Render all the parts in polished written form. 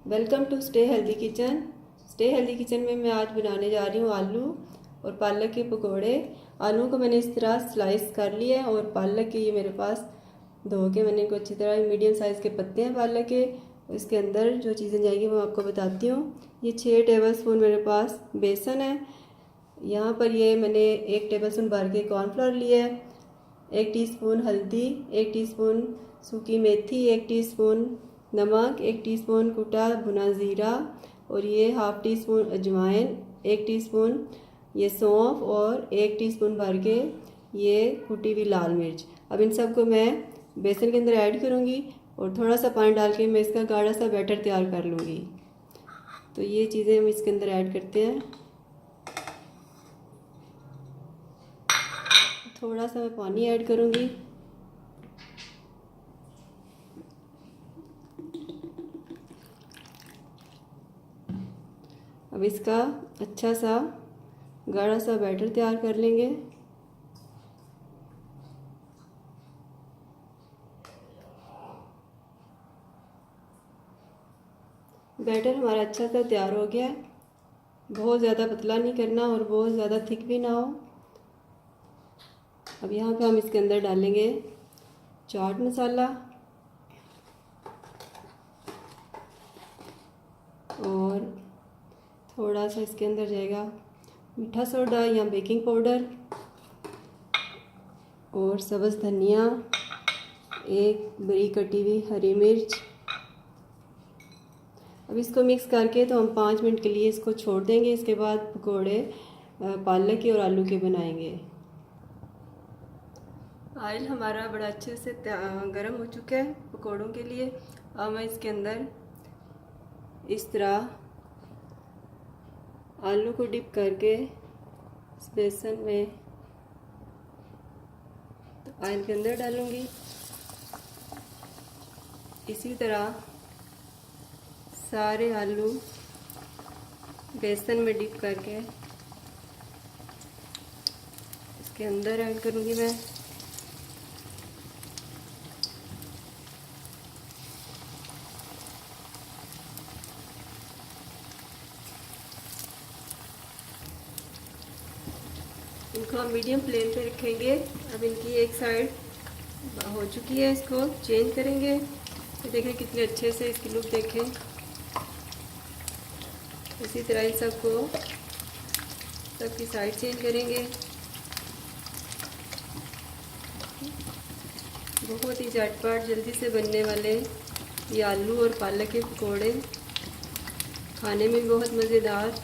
Welcome to stay healthy kitchen. Stay healthy kitchen में मैं आज बनाने जा रही हूँ आलू और पालक के पकोड़े। आलू को मैंने इस तरह स्लाइस कर लिया है और पालक के ये मेरे पास धो के मैंने इनको अच्छी तरह, मीडियम साइज़ के पत्ते हैं पालक के। इसके अंदर जो चीज़ें जाएंगी वो आपको बताती हूँ। ये 6 टेबल स्पून मेरे पास बेसन है। यहाँ पर ये मैंने 1 टेबल स्पून भर के कॉर्नफ्लोर लिया है, 1 टीस्पून हल्दी, 1 टीस्पून सूखी मेथी, 1 टीस्पून नमक, 1 टीस्पून कुटा भुना ज़ीरा और ये हाफ़ टी स्पून अजवाइन, 1 टीस्पून ये सौंफ और 1 टीस्पून भर के ये कुटी हुई लाल मिर्च। अब इन सब को मैं बेसन के अंदर ऐड करूँगी और थोड़ा सा पानी डाल के मैं इसका गाढ़ा सा बैटर तैयार कर लूँगी। तो ये चीज़ें हम इसके अंदर ऐड करते हैं। थोड़ा सा मैं पानी ऐड करूँगी। अब इसका अच्छा सा गाढ़ा सा बैटर तैयार कर लेंगे। बैटर हमारा अच्छा सा तैयार हो गया है। बहुत ज़्यादा पतला नहीं करना और बहुत ज़्यादा थिक भी ना हो। अब यहाँ पे हम इसके अंदर डालेंगे चाट मसाला और थोड़ा सा इसके अंदर जाएगा मीठा सोडा या बेकिंग पाउडर और सब्ज़ धनिया, 1 बारीक कटी हुई हरी मिर्च। अब इसको मिक्स करके तो हम 5 मिनट के लिए इसको छोड़ देंगे। इसके बाद पकोड़े पालक के और आलू के बनाएंगे। ऑयल हमारा बड़ा अच्छे से गर्म हो चुका है पकोड़ों के लिए। अब मैं इसके अंदर इस तरह आलू को डिप करके इस बेसन में तो ऑयल के अंदर डालूंगी। इसी तरह सारे आलू बेसन में डिप करके इसके अंदर ऐड करूंगी मैं। इनको हम मीडियम फ्लेम पे रखेंगे। अब इनकी एक साइड हो चुकी है, इसको चेंज करेंगे। तो देखें कितने अच्छे से इसकी लुक देखें। इसी तरह इन सबकी साइड चेंज करेंगे। बहुत ही झटपट जल्दी से बनने वाले ये आलू और पालक के पकोड़े, खाने में भी बहुत मज़ेदार।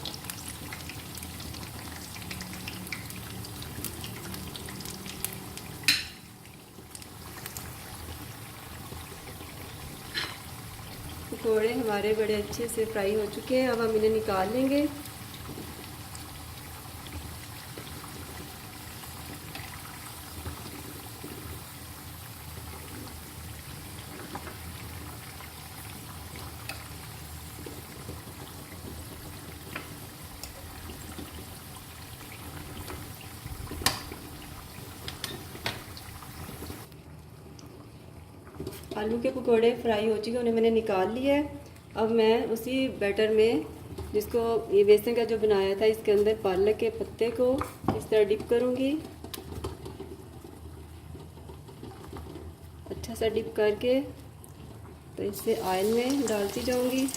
पकोड़े हमारे बड़े अच्छे से फ्राई हो चुके हैं। अब हम इन्हें निकाल लेंगे। आलू के पकोड़े फ्राई हो चुके हैं, उन्हें मैंने निकाल लिया है। अब मैं उसी बैटर में जिसको ये बेसन का जो बनाया था इसके अंदर पालक के पत्ते को इस तरह डिप करूँगी। अच्छा सा डिप करके तो इसे ऑयल में डालती जाऊँगी।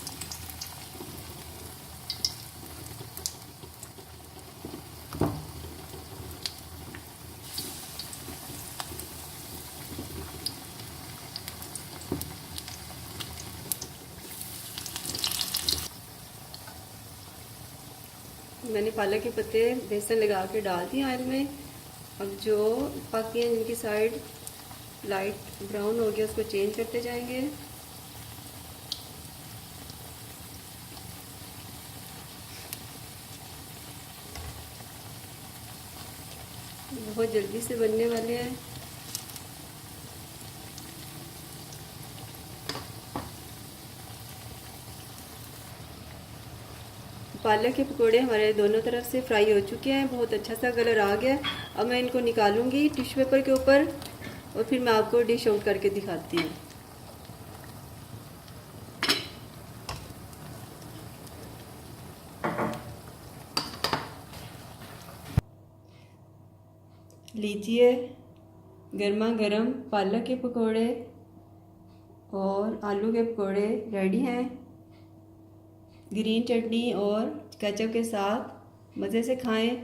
मैंने पालक के पत्ते बेसन लगा के डाल दिए ऑयल में। अब जो पक गए जिनकी साइड लाइट ब्राउन हो गया उसको चेंज करते जाएंगे। बहुत जल्दी से बनने वाले हैं। पालक के पकोड़े हमारे दोनों तरफ से फ्राई हो चुके हैं। बहुत अच्छा सा कलर आ गया। अब मैं इनको निकालूंगी टिश्यू पेपर के ऊपर और फिर मैं आपको डिश आउट करके दिखाती हूँ। लीजिए गर्मा गर्म पालक के पकोड़े और आलू के पकोड़े रेडी हैं। ग्रीन चटनी और केचप के साथ मज़े से खाएं।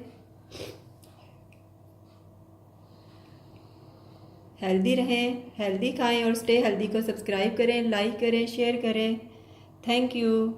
हेल्दी रहें, हेल्दी खाएं और स्टे हेल्दी को सब्सक्राइब करें, लाइक करें, शेयर करें। Thank you.